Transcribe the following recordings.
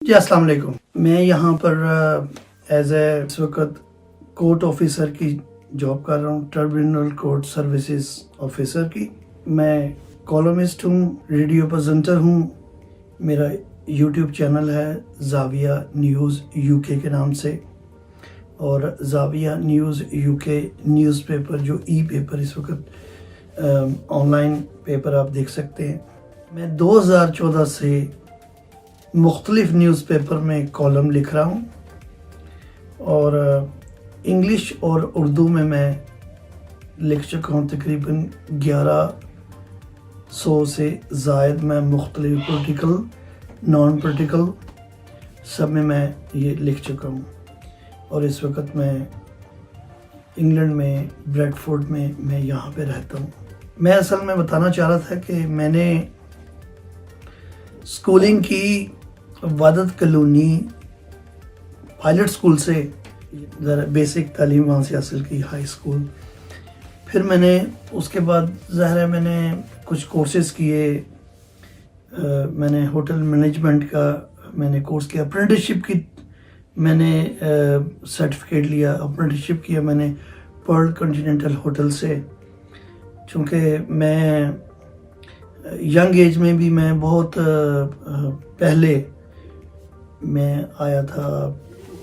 جی السلام علیکم. میں یہاں پر ایز اے اس وقت کورٹ آفیسر کی جاب کر رہا ہوں, ٹربیونل کورٹ سروسز آفیسر کی. میں کالمسٹ ہوں, ریڈیو پریزنٹر ہوں. میرا یوٹیوب چینل ہے زاویہ نیوز یو کے نام سے, اور زاویہ نیوز یو کے نیوز پیپر جو ای پیپر اس وقت آن لائن پیپر آپ دیکھ سکتے ہیں. میں 2014 سے مختلف نیوز پیپر میں کالم لکھ رہا ہوں, اور انگلش اور اردو میں لکھ چکا ہوں تقریباً 1100 سے زائد. میں مختلف پولیٹیکل نان پولیٹیکل سب میں یہ لکھ چکا ہوں, اور اس وقت میں انگلینڈ میں بریڈ فورڈ میں یہاں پہ رہتا ہوں. میں اصل میں بتانا چاہ رہا تھا کہ میں نے سکولنگ کی وادت کالونی پائلٹ سکول سے, ذرا بیسک تعلیم وہاں سے حاصل کی, ہائی سکول. پھر میں نے اس کے بعد ظاہر ہے میں نے کچھ کورسز کیے. میں نے ہوٹل مینجمنٹ کا میں نے کورس کیا, اپرینٹسشپ کی میں نے سرٹیفکیٹ لیا, اپرینٹسشپ کیا میں نے پرل کنٹیننٹل ہوٹل سے. چونکہ میں ینگ ایج میں بھی میں بہت پہلے میں آیا تھا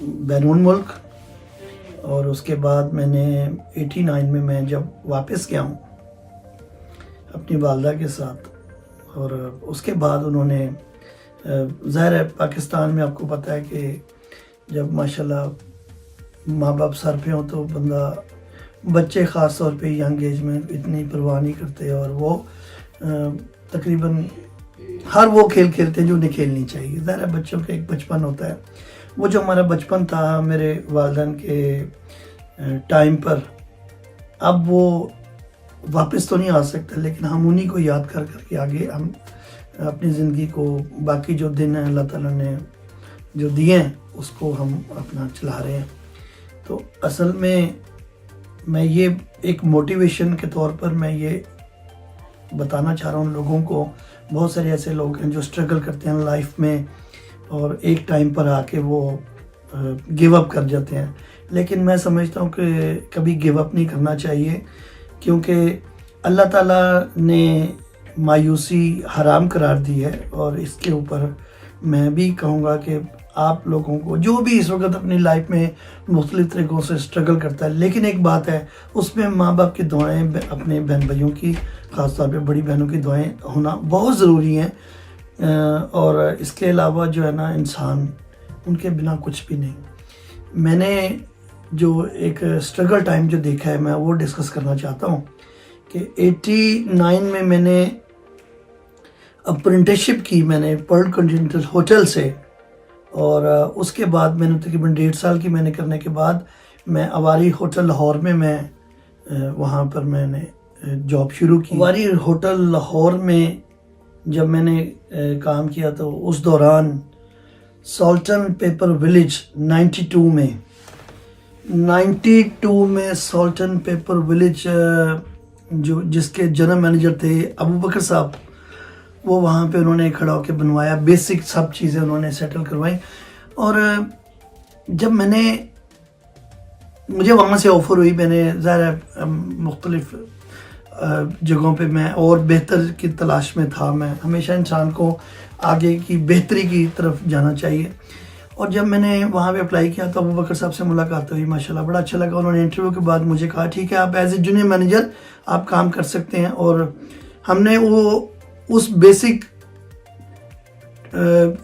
بیرون ملک, اور اس کے بعد میں نے 89 میں جب واپس گیا ہوں اپنی والدہ کے ساتھ, اور اس کے بعد انہوں نے ظاہر ہے پاکستان میں آپ کو پتہ ہے کہ جب ماشاءاللہ ماں باپ سر پہ ہوں تو بندہ بچے خاص طور پہ ینگ ایج میں اتنی پرواہ نہیں کرتے, اور وہ تقریباً ہر وہ کھیل کھیلتے ہیں جو انہیں کھیلنی چاہیے. ظاہر ہے بچوں کا ایک بچپن ہوتا ہے, وہ جو ہمارا بچپن تھا میرے والدین کے ٹائم پر, اب وہ واپس تو نہیں آ سکتا, لیکن ہم انہی کو یاد کر کے آگے ہم اپنی زندگی کو باقی جو دن ہیں اللہ تعالیٰ نے جو دیے ہیں اس کو ہم اپنا چلا رہے ہیں. تو اصل میں یہ ایک موٹیویشن کے طور پر میں یہ بتانا چاہ رہا ہوں لوگوں کو. بہت سارے ایسے لوگ ہیں جو اسٹرگل کرتے ہیں لائف میں, اور ایک ٹائم پر آ کے وہ گیو اپ کر جاتے ہیں, لیکن میں سمجھتا ہوں کہ کبھی گیو اپ نہیں کرنا چاہیے, کیونکہ اللہ تعالیٰ نے مایوسی حرام قرار دی ہے. اور اس کے اوپر میں بھی کہوں گا کہ آپ لوگوں کو جو بھی اس وقت اپنی لائف میں مختلف طریقوں سے اسٹرگل کرتا ہے, لیکن ایک بات ہے اس میں ماں باپ کی دعائیں, اپنے بہن بھائیوں کی خاص طور پہ بڑی بہنوں کی دعائیں ہونا بہت ضروری ہیں. اور اس کے علاوہ جو ہے نا انسان ان کے بنا کچھ بھی نہیں. میں نے جو ایک اسٹرگل ٹائم جو دیکھا ہے میں وہ ڈسکس کرنا چاہتا ہوں کہ 89 میں نے اپرینٹسشپ کی, میں نے پرل کنٹیننٹل ہوٹل سے, اور اس کے بعد میں نے تقریباً 1.5 سال کی میں نے کرنے کے بعد میں اواری ہوٹل لاہور میں وہاں پر میں نے جاب شروع کی. اواری ہوٹل لاہور میں جب میں نے کام کیا تو اس دوران سالٹن پیپر ولیج 92 میں سالٹن پیپر ولیج جو جس کے جنرل مینیجر تھے ابو بکر صاحب, وہ وہاں پہ انہوں نے کھڑا ہو کے بنوایا, بیسک سب چیزیں انہوں نے سیٹل کروائی. اور جب مجھے وہاں سے آفر ہوئی, میں نے ظاہر مختلف جگہوں پہ میں اور بہتر کی تلاش میں تھا. میں ہمیشہ انسان کو آگے کی بہتری کی طرف جانا چاہیے. اور جب میں نے وہاں پہ اپلائی کیا تو ابو بکر صاحب سے ملاقات ہوئی, ماشاءاللہ بڑا اچھا لگا. انہوں نے انٹرویو کے بعد مجھے کہا ٹھیک ہے آپ ایز اے جونیئر مینیجر آپ کام کر سکتے ہیں. اور ہم نے وہ اس بیسک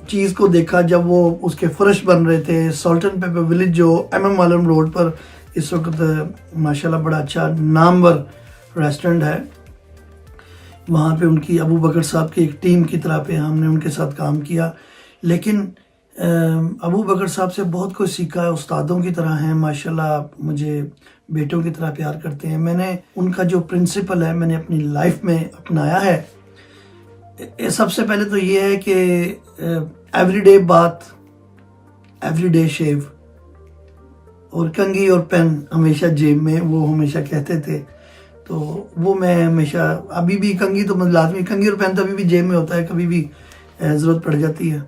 چیز کو دیکھا جب وہ اس کے فرش بن رہے تھے. سالٹن پیپر ولیج جو عالم روڈ پر اس وقت ماشاءاللہ بڑا اچھا نامور ریسٹورنٹ ہے, وہاں پہ ان کی ابو بکر صاحب کی ایک ٹیم کی طرح پہ ہم نے ان کے ساتھ کام کیا. لیکن ابو بکر صاحب سے بہت کچھ سیکھا ہے, استادوں کی طرح ہیں ماشاءاللہ, مجھے بیٹوں کی طرح پیار کرتے ہیں. میں نے ان کا جو پرنسپل ہے میں نے اپنی لائف میں اپنایا ہے. سب سے پہلے تو یہ ہے کہ ایوری ڈے بات, ایوری ڈے شیو, اور کنگھی اور پین ہمیشہ جیب میں, وہ ہمیشہ کہتے تھے. تو وہ میں ہمیشہ ابھی بھی کنگھی تو لازمی, کنگھی اور پین تو ابھی بھی جیب میں ہوتا ہے, کبھی بھی ضرورت پڑ جاتی ہے.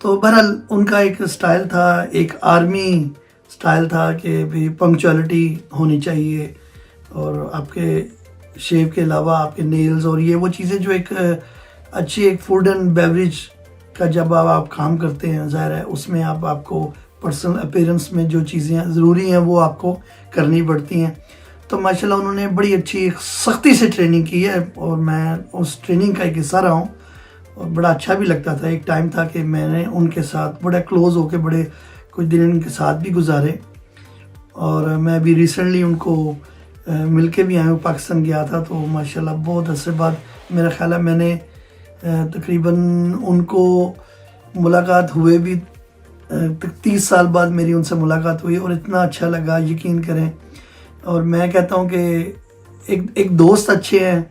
تو بہرحال ان کا ایک سٹائل تھا، ایک آرمی سٹائل تھا کہ بھی پنکچوالٹی ہونی چاہیے، اور آپ کے شیو کے علاوہ آپ کے نیلز اور یہ وہ چیزیں جو ایک اچھی ایک فوڈ اینڈ بیوریج کا جب آپ کام کرتے ہیں، ظاہر ہے اس میں آپ کو پرسنل اپیرنس میں جو چیزیں ضروری ہیں وہ آپ کو کرنی پڑتی ہیں. تو ماشاءاللہ انہوں نے بڑی اچھی سختی سے ٹریننگ کی ہے، اور میں اس ٹریننگ کا ایک حصہ رہا ہوں، اور بڑا اچھا بھی لگتا تھا. ایک ٹائم تھا کہ میں نے ان کے ساتھ بڑا کلوز ہو کے بڑے کچھ دن ان کے ساتھ بھی گزارے، اور میں ابھی ریسنٹلی ان کو مل کے بھی آیا ہوں. پاکستان گیا تھا تو ماشاءاللہ بہت عرصے بعد میرا خیال ہے میں نے تقریباً ان کو ملاقات ہوئے بھی 30 سال بعد میری ان سے ملاقات ہوئی، اور اتنا اچھا لگا، یقین کریں. اور میں کہتا ہوں کہ ایک دوست اچھے ہیں،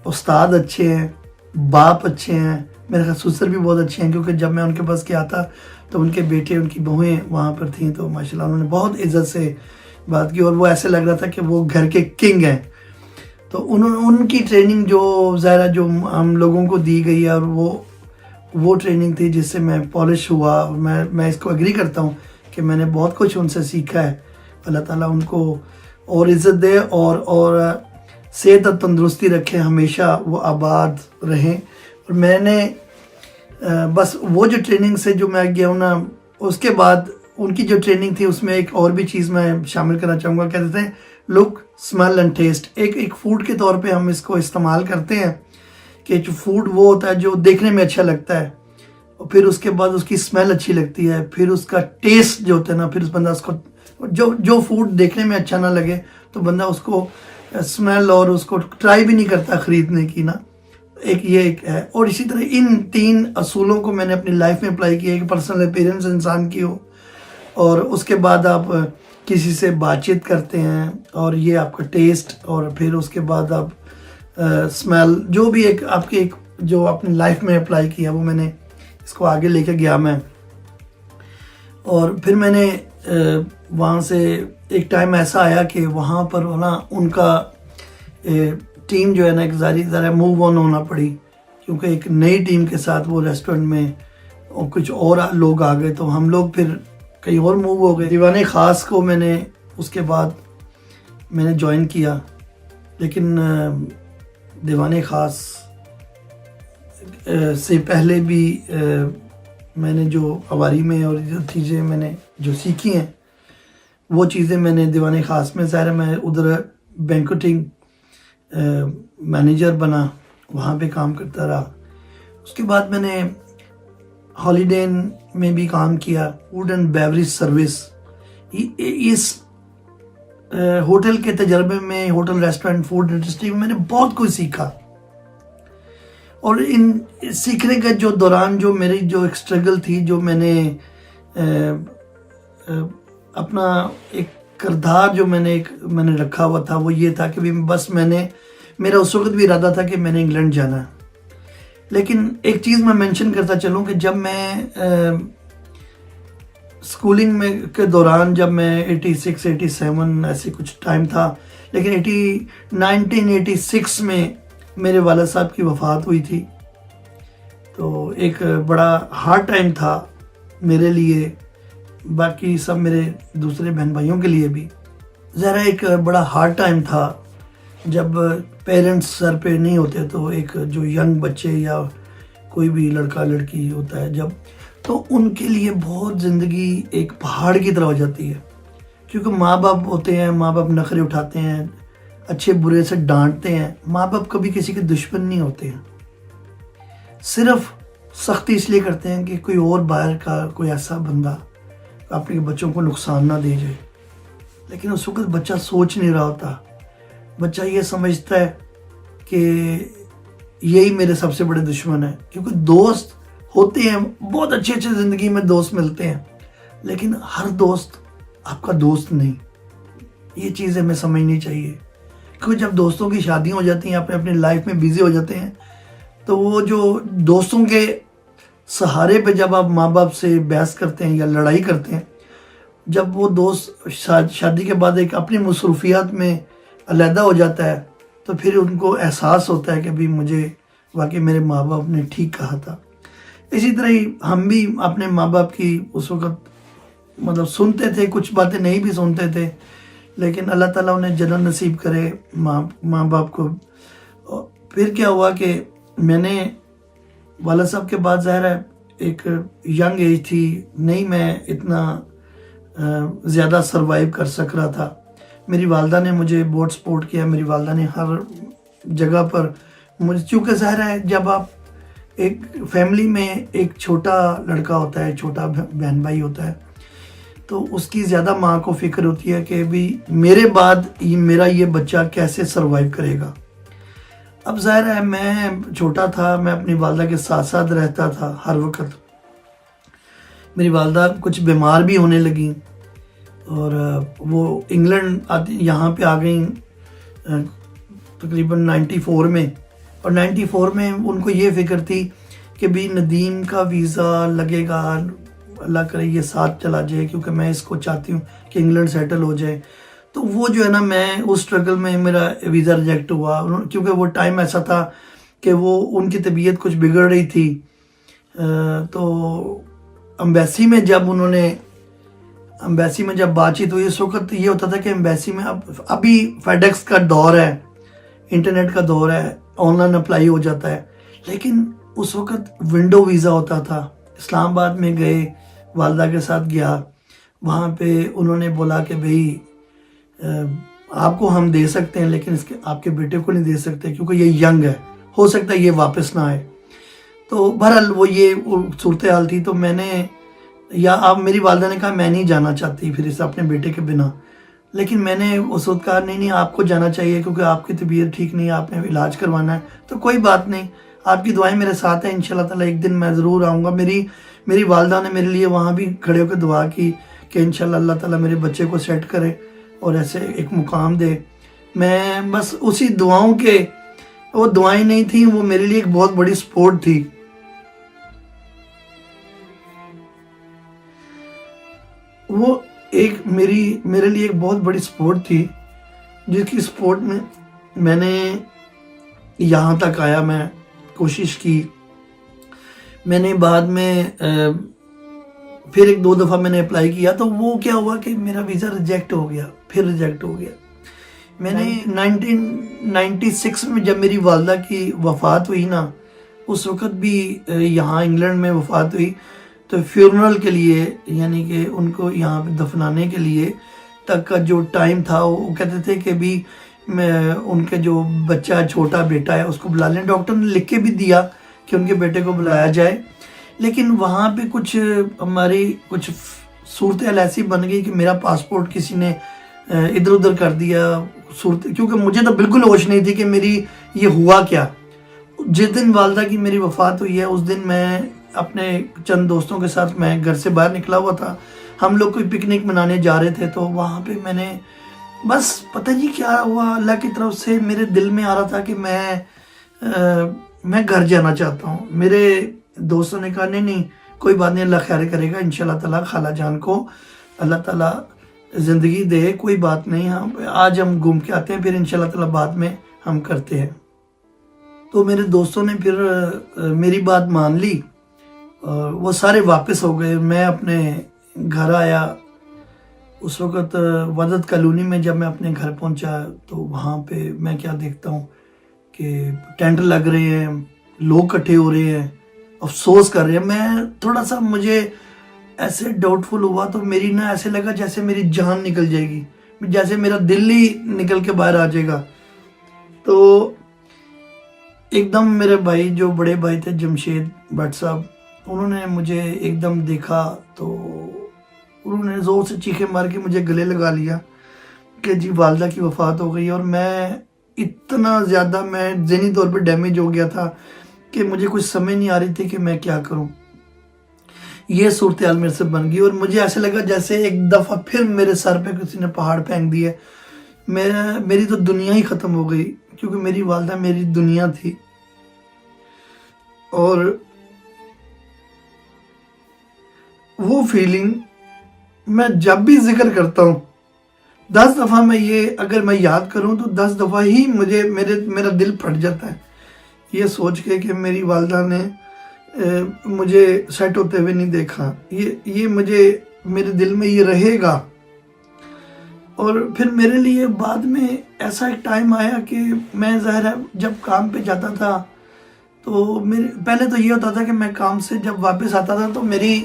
استاد اچھے ہیں، باپ اچھے ہیں، میرے خیال سسر بھی بہت اچھے ہیں، کیونکہ جب میں ان کے پاس گیا تھا تو ان کے بیٹے ان کی بہویں وہاں پر تھیں، تو ماشاءاللہ انہوں نے بہت عزت سے بات کی، اور وہ ایسے لگ رہا تھا کہ وہ گھر کے کنگ ہیں. تو ان کی ٹریننگ جو ظاہرہ جو ہم لوگوں کو دی گئی ہے، اور وہ ٹریننگ تھی جس سے میں پالش ہوا. اور میں اس کو ایگری کرتا ہوں کہ میں نے بہت کچھ ان سے سیکھا ہے. اللہ تعالیٰ ان کو اور عزت دے، اور صحت اور تندرستی رکھے، ہمیشہ وہ آباد رہیں. اور میں نے بس وہ جو ٹریننگ سے جو میں گیا ہوں نا، اس کے بعد ان کی جو ٹریننگ تھی اس میں ایک اور بھی چیز میں شامل کرنا چاہوں گا. کہتے ہیں لک، اسمیل اینڈ ٹیسٹ. ایک فوڈ کے طور پہ ہم اس کو استعمال کرتے ہیں کہ جو فوڈ وہ ہوتا ہے جو دیکھنے میں اچھا لگتا ہے، اور پھر اس کے بعد اس کی اسمیل اچھی لگتی ہے، پھر اس کا ٹیسٹ جو ہوتا ہے نا، پھر اس بندہ اس کو جو فوڈ دیکھنے میں اچھا نہ لگے تو بندہ اس کو اسمیل اور اس کو ٹرائی بھی نہیں کرتا خریدنے کی نا. ایک ہے. اور اسی طرح ان 3 اصولوں کو میں نے اپنی لائف میں اپلائی کیا ہے کہ پرسنل اپیرنس انسان کی ہو، اور اس کے بعد آپ کسی سے بات چیت کرتے ہیں، اور یہ آپ کا ٹیسٹ، اور پھر اس کے بعد آپ اسمیل، جو بھی ایک آپ کی جو اپنی لائف میں اپلائی کیا وہ میں نے اس کو آگے لے کے گیا میں. اور پھر میں نے وہاں سے ایک ٹائم ایسا آیا کہ وہاں پر نا ان کا ٹیم جو ہے نا ایک ذرا موو آن ہونا پڑی، کیونکہ ایک نئی ٹیم کے ساتھ وہ ریسٹورنٹ میں اور کچھ اور لوگ آ گئے، تو ہم لوگ پھر کہیں اور موو ہو گئے. دیوان خاص کو میں نے اس کے بعد میں نے جوائن کیا، لیکن دیوان خاص سے پہلے بھی میں نے جو عواری میں اور جو چیزیں میں نے جو سیکھی ہیں وہ چیزیں میں نے دیوان خاص میں، ظاہر میں ادھر بینکوٹنگ مینیجر بنا، وہاں پہ کام کرتا رہا. اس کے بعد میں نے ہالیڈے ان میں بھی کام کیا، فوڈ اینڈ بیوریج سروس. اس ہوٹل کے تجربے میں، ہوٹل ریسٹورنٹ فوڈ انڈسٹری میں نے بہت کچھ سیکھا. اور ان سیکھنے کا جو دوران جو میری جو ایک سٹرگل تھی، جو میں نے اپنا ایک کردار جو میں نے رکھا ہوا تھا، وہ یہ تھا کہ بس میرا اس وقت بھی ارادہ تھا کہ میں نے انگلینڈ جانا ہے. لیکن ایک چیز میں مینشن کرتا چلوں کہ جب میں اسکولنگ میں کے دوران، جب میں 86 87 ایسے کچھ ٹائم تھا، لیکن 1986 میں میرے والد صاحب کی وفات ہوئی تھی. تو ایک بڑا ہارڈ ٹائم تھا میرے لیے، باقی سب میرے دوسرے بہن بھائیوں کے لیے بھی. ذرا ایک بڑا ہارڈ ٹائم تھا جب پیرنٹس سر پہ نہیں ہوتے، تو ایک جو ینگ بچے یا کوئی بھی لڑکا لڑکی ہوتا ہے جب، تو ان کے لیے بہت زندگی ایک پہاڑ کی طرح ہو جاتی ہے. کیونکہ ماں باپ ہوتے ہیں، ماں باپ نخرے اٹھاتے ہیں، اچھے برے سے ڈانٹتے ہیں. ماں باپ کبھی کسی کے دشمن نہیں ہوتے ہیں، صرف سختی اس لیے کرتے ہیں کہ کوئی اور باہر کا کوئی ایسا بندہ اپنے بچوں کو نقصان نہ دے جائے. لیکن اس وقت بچہ سوچ نہیں رہا ہوتا، بچہ یہ سمجھتا ہے کہ یہی میرے سب سے بڑے دشمن ہیں. کیونکہ دوست ہوتے ہیں، بہت اچھے زندگی میں دوست ملتے ہیں، لیکن ہر دوست آپ کا دوست نہیں. یہ چیز ہمیں سمجھنی چاہیے. کیونکہ جب دوستوں کی شادیاں ہو جاتی ہیں، اپنے لائف میں بیزی ہو جاتے ہیں، تو وہ جو دوستوں کے سہارے پہ جب آپ ماں باپ سے بحث کرتے ہیں یا لڑائی کرتے ہیں، جب وہ دوست شادی کے بعد ایک اپنی مصروفیات میں علیحدہ ہو جاتا ہے، تو پھر ان کو احساس ہوتا ہے کہ بھی مجھے واقعی میرے ماں باپ نے ٹھیک کہا تھا. اسی طرح ہی ہم بھی اپنے ماں باپ کی اس وقت مطلب سنتے تھے، کچھ باتیں نہیں بھی سنتے تھے، لیکن اللہ تعالیٰ انہیں جنت نصیب کرے ماں باپ کو۔ پھر کیا ہوا کہ میں نے والد صاحب کے بعد ظاہر ہے ایک ینگ ایج تھی، نہیں میں اتنا زیادہ سروائیو کر سک رہا تھا۔ میری والدہ نے مجھے بہت سپورٹ کیا، میری والدہ نے ہر جگہ پر مجھے، چونکہ ظاہر ہے جب آپ ایک فیملی میں ایک چھوٹا لڑکا ہوتا ہے، چھوٹا بہن بھائی ہوتا ہے، تو اس کی زیادہ ماں کو فکر ہوتی ہے کہ بھی میرے بعد میرا یہ بچہ کیسے سروائیو کرے گا۔ اب ظاہر ہے میں چھوٹا تھا، میں اپنی والدہ کے ساتھ ساتھ رہتا تھا ہر وقت۔ میری والدہ کچھ بیمار بھی ہونے لگیں اور وہ انگلینڈ یہاں پہ آ گئیں تقریباً 94 میں، اور 94 میں ان کو یہ فکر تھی کہ بھی ندیم کا ویزا لگے گا، اللہ کرے یہ ساتھ چلا جائے، کیونکہ میں اس کو چاہتی ہوں کہ انگلینڈ سیٹل ہو جائے۔ تو وہ جو ہے نا، میں اس سٹرگل میں میرا ویزا ریجیکٹ ہوا، کیونکہ وہ ٹائم ایسا تھا کہ وہ ان کی طبیعت کچھ بگڑ رہی تھی۔ تو امبیسی میں جب بات چیت ہوئی، اس وقت یہ ہوتا تھا کہ امبیسی میں ابھی فیڈیکس کا دور ہے، انٹرنیٹ کا دور ہے، آن لائن اپلائی ہو جاتا ہے، لیکن اس وقت ونڈو ویزا ہوتا تھا۔ اسلام آباد میں گئے، والدہ کے ساتھ گیا، وہاں پہ انہوں نے بولا کہ بھئی آپ کو ہم دے سکتے ہیں، لیکن آپ کے بیٹے کو نہیں دے سکتے کیونکہ یہ ینگ ہے، ہو سکتا ہے یہ واپس نہ آئے۔ تو بہرحال وہ یہ صورتحال تھی، تو میں نے میری والدہ نے کہا میں نہیں جانا چاہتی پھر اس اپنے بیٹے کے بنا، لیکن میں نے اس وقت کہا نہیں آپ کو جانا چاہیے کیونکہ آپ کی طبیعت ٹھیک نہیں ہے، آپ نے علاج کروانا ہے، تو کوئی بات نہیں، آپ کی دعائیں میرے ساتھ ہیں، انشاءاللہ تعالیٰ ایک دن میں ضرور آؤں گا۔ میری والدہ نے میرے لیے وہاں بھی کھڑے ہو کے دعا کی کہ انشاءاللہ اللہ تعالیٰ میرے بچے کو سیٹ کرے اور ایسے ایک مقام دے۔ میں بس اسی دعاؤں کے، وہ دعائیں نہیں تھیں، وہ میرے لیے ایک بہت بڑی سپورٹ تھی۔ وہ میرے لیے ایک بہت بڑی سپورٹ تھی، جس کی سپورٹ میں میں نے یہاں تک آیا، میں کوشش کی۔ میں نے بعد میں پھر ایک دو دفعہ میں نے اپلائی کیا، تو وہ کیا ہوا کہ میرا ویزا ریجیکٹ ہو گیا، پھر ریجیکٹ ہو گیا۔ میں نے 1996 میں جب میری والدہ کی وفات ہوئی نا، اس وقت بھی یہاں انگلینڈ میں وفات ہوئی، تو فیورنل کے لیے، یعنی کہ ان کو یہاں پہ دفنانے کے لیے تک کا جو ٹائم تھا، وہ کہتے تھے کہ بھی ان کے جو بچہ چھوٹا بیٹا ہے اس کو بلا لیں۔ ڈاکٹر نے لکھ کے بھی دیا کہ ان کے بیٹے کو بلایا جائے، لیکن وہاں پہ ہماری کچھ صورتحال ایسی بن گئی کہ میرا پاسپورٹ کسی نے ادھر ادھر کر دیا، کیونکہ مجھے تو بالکل ہوش نہیں تھی کہ میری یہ ہوا کیا۔ جس دن والدہ کی میری وفات ہوئی ہے، اس دن میں اپنے چند دوستوں کے ساتھ میں گھر سے باہر نکلا ہوا تھا، ہم لوگ کوئی پکنک منانے جا رہے تھے، تو وہاں پہ میں نے بس پتہ نہیں کیا ہوا، اللہ کی طرف سے میرے دل میں آ رہا تھا کہ میں گھر جانا چاہتا ہوں۔ میرے دوستوں نے کہا نہیں کوئی بات نہیں، اللہ خیر کرے گا، انشاءاللہ تعالیٰ خالہ جان کو اللہ تعالیٰ زندگی دے، کوئی بات نہیں، آج ہم گھوم کے آتے ہیں، پھر انشاءاللہ تعالیٰ بعد میں ہم کرتے ہیں۔ تو میرے دوستوں نے پھر میری بات مان لی اور وہ سارے واپس ہو گئے۔ میں اپنے گھر آیا، اس وقت وحدت کالونی میں جب میں اپنے گھر پہنچا تو وہاں پہ میں کیا دیکھتا ہوں کہ ٹینٹ لگ رہے ہیں، لوگ اکٹھے ہو رہے ہیں، افسوس کر رہے ہیں۔ میں تھوڑا سا مجھے ایسے ڈاؤٹ فل ہوا، تو میری ایسے لگا جیسے میری جان نکل جائے گی، جیسے میرا دل ہی نکل کے باہر آ جائے گا۔ تو ایک دم میرے بھائی، جو بڑے بھائی تھے جمشید بٹ صاحب، انہوں نے مجھے ایک دم دیکھا تو انہوں نے زور سے چیخیں مار کے مجھے گلے لگا لیا کہ جی والدہ کی وفات ہو گئی، اور میں اتنا زیادہ ذہنی طور پہ ڈیمیج ہو گیا تھا کہ مجھے کچھ سمجھ نہیں آ رہی تھی کہ میں کیا کروں۔ یہ صورتحال میرے سے بن گئی اور مجھے ایسے لگا جیسے ایک دفعہ پھر میرے سر پہ کسی نے پہاڑ پھینک دیے، میری تو دنیا ہی ختم ہو گئی، کیونکہ میری والدہ میری دنیا تھی۔ اور وہ فیلنگ میں جب بھی ذکر کرتا ہوں، 10 دفعہ اگر میں یاد کروں تو 10 دفعہ ہی میرا دل پھٹ جاتا ہے، یہ سوچ کے کہ میری والدہ نے مجھے سیٹ ہوتے ہوئے نہیں دیکھا، یہ مجھے میرے دل میں یہ رہے گا۔ اور پھر میرے لیے بعد میں ایسا ایک ٹائم آیا کہ میں ظاہر ہے جب کام پہ جاتا تھا تو پہلے تو یہ ہوتا تھا کہ میں کام سے جب واپس آتا تھا تو میری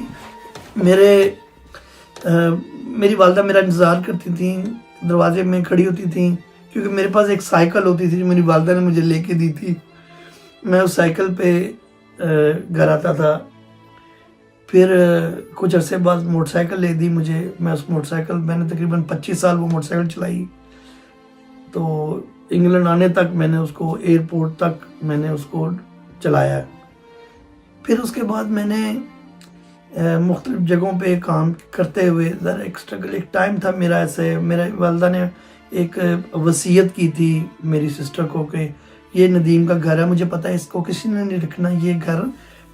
والدہ میرا انتظار کرتی تھیں، دروازے میں کھڑی ہوتی تھیں، کیونکہ میرے پاس ایک سائیکل ہوتی تھی جو میری والدہ نے مجھے لے کے دی تھی۔ میں اس سائیکل پہ گھر آتا تھا۔ پھر کچھ عرصے بعد موٹر سائیکل لے دی مجھے، میں نے تقریباً 25 سال وہ موٹر سائیکل چلائی۔ تو انگلینڈ آنے تک میں نے اس کو، ایئرپورٹ تک میں نے اس کو چلایا ہے۔ پھر اس کے بعد میں نے مختلف جگہوں پہ کام کرتے ہوئے ذرا ایک اسٹرگل، ایک ٹائم تھا میرا ایسے، میرے والدہ نے ایک وصیت کی تھی میری سسٹر کو کہ یہ ندیم کا گھر ہے، مجھے پتہ ہے اس کو کسی نے نہیں رکھنا، یہ گھر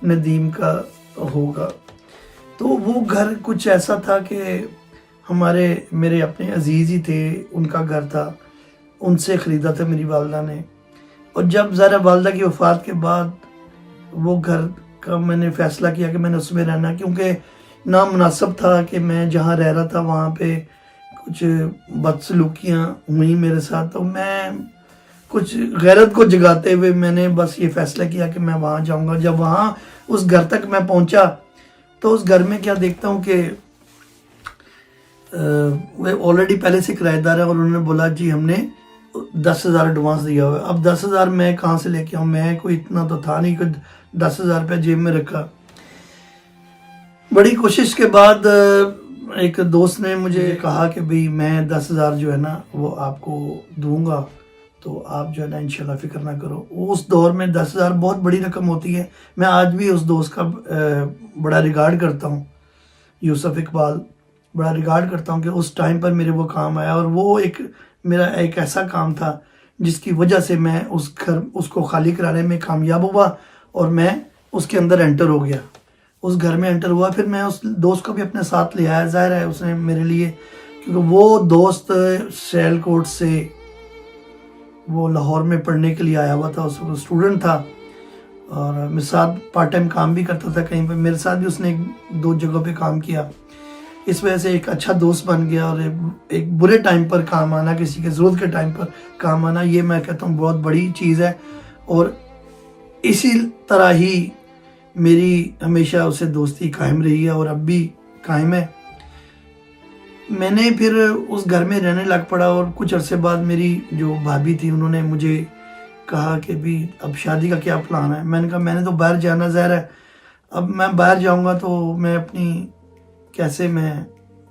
ندیم کا ہوگا۔ تو وہ گھر کچھ ایسا تھا کہ میرے اپنے عزیز ہی تھے، ان کا گھر تھا، ان سے خریدا تھا میری والدہ نے۔ اور جب ذرا والدہ کی وفات کے بعد وہ گھر کا میں نے فیصلہ کیا کہ میں نے اس میں رہنا، کیونکہ نامناسب تھا کہ میں جہاں رہ رہا تھا وہاں پہ کچھ بدسلوکیاں ہوئیں میرے ساتھ، تو میں کچھ غیرت کو جگاتے ہوئے میں نے بس یہ فیصلہ کیا کہ میں وہاں جاؤں گا۔ جب وہاں اس گھر تک میں پہنچا تو اس گھر میں کیا دیکھتا ہوں کہ وہ آلریڈی پہلے سے کرایہ دار ہے، اور انہوں نے بولا جی ہم نے 10,000 ایڈوانس دیا ہوا ہے۔ اب 10,000 میں کہاں سے لے کے آؤں، میں کوئی اتنا تو تھا نہیں کہ 10,000 روپے جیب میں رکھا۔ بڑی کوشش کے بعد ایک دوست نے مجھے کہا کہ بھئی میں 10,000 جو ہے نا وہ آپ کو دوں گا، تو آپ جو ہے نا انشاءاللہ فکر نہ کرو۔ اس دور میں 10,000 بہت بڑی رقم ہوتی ہے۔ میں آج بھی اس دوست کا بڑا ریگارڈ کرتا ہوں، یوسف اقبال، بڑا ریگارڈ کرتا ہوں کہ اس ٹائم پر میرے وہ کام آیا، اور وہ میرا ایک ایسا کام تھا جس کی وجہ سے میں اس کو خالی کرانے میں کامیاب ہوا، اور میں اس کے اندر انٹر ہو گیا، اس گھر میں انٹر ہوا۔ پھر میں اس دوست کو بھی اپنے ساتھ لے آیا، ظاہر ہے اس نے میرے لیے، کیونکہ وہ دوست سیل کوٹ سے وہ لاہور میں پڑھنے کے لیے آیا ہوا تھا، اس وقت اسٹوڈنٹ تھا، اور میرے ساتھ پارٹ ٹائم کام بھی کرتا تھا کہیں پہ، میرے ساتھ بھی اس نے 2 جگہوں پہ کام کیا۔ اس وجہ سے ایک اچھا دوست بن گیا، اور ایک برے ٹائم پر کام آنا، کسی کے ضرورت کے ٹائم پر کام آنا، یہ میں کہتا ہوں بہت بڑی چیز ہے۔ اور اسی طرح ہی میری ہمیشہ اسے دوستی قائم رہی ہے، اور اب بھی قائم ہے۔ میں نے پھر اس گھر میں رہنے لگ پڑا، اور کچھ عرصے بعد میری جو بھابھی تھی انہوں نے مجھے کہا کہ بھی اب شادی کا کیا پلان ہے۔ میں نے کہا میں نے تو باہر جانا، ظاہر ہے اب میں باہر جاؤں گا تو میں کیسے میں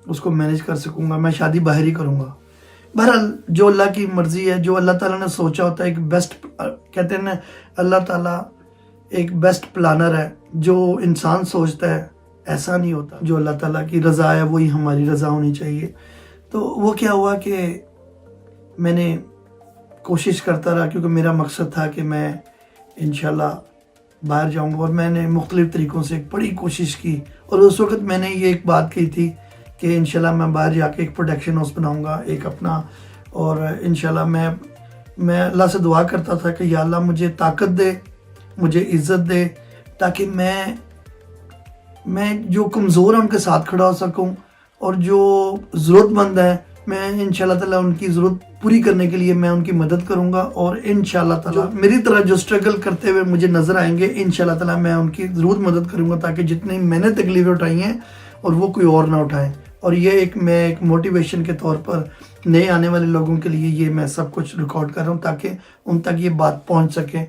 اس کو مینیج کر سکوں گا، میں شادی باہر ہی کروں گا۔ بہرحال جو اللہ کی مرضی ہے، جو اللہ تعالیٰ نے سوچا ہوتا ہے، ایک بیسٹ، کہتے ہیں نا اللہ تعالیٰ ایک بیسٹ پلانر ہے، جو انسان سوچتا ہے ایسا نہیں ہوتا، جو اللہ تعالیٰ کی رضا ہے وہی ہماری رضا ہونی چاہیے۔ تو وہ کیا ہوا کہ میں نے کوشش کرتا رہا، کیونکہ میرا مقصد تھا کہ میں انشاءاللہ باہر جاؤں گا، اور میں نے مختلف طریقوں سے ایک بڑی کوشش کی، اور اس وقت میں نے یہ ایک بات کی تھی کہ انشاءاللہ میں باہر جا کے ایک پروڈکشن ہاؤس بناؤں گا ایک اپنا، اور انشاءاللہ میں اللہ سے دعا کرتا تھا کہ یا اللہ مجھے طاقت دے، مجھے عزت دے، تاکہ میں جو کمزور ہیں ان کے ساتھ کھڑا ہو سکوں، اور جو ضرورت مند ہیں میں انشاءاللہ تعالیٰ ان کی ضرورت پوری کرنے کے لیے میں ان کی مدد کروں گا، اور انشاءاللہ تعالیٰ میری طرح جو سٹرگل کرتے ہوئے مجھے نظر آئیں گے انشاءاللہ تعالیٰ میں ان کی ضرور مدد کروں گا، تاکہ جتنی میں نے تکلیفیں اٹھائی ہیں اور وہ کوئی اور نہ اٹھائیں۔ اور یہ میں ایک موٹیویشن کے طور پر نئے آنے والے لوگوں کے لیے یہ میں سب کچھ ریکارڈ کر رہا ہوں، تاکہ ان تک یہ بات پہنچ سکے۔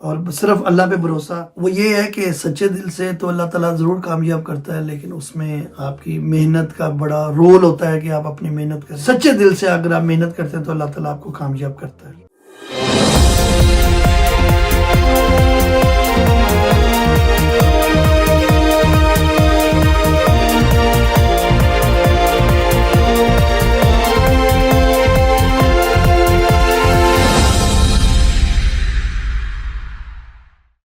اور صرف اللہ پہ بھروسہ وہ یہ ہے کہ سچے دل سے تو اللہ تعالیٰ ضرور کامیاب کرتا ہے، لیکن اس میں آپ کی محنت کا بڑا رول ہوتا ہے کہ آپ اپنی محنت کریں۔ سچے دل سے اگر آپ محنت کرتے ہیں تو اللہ تعالیٰ آپ کو کامیاب کرتا ہے۔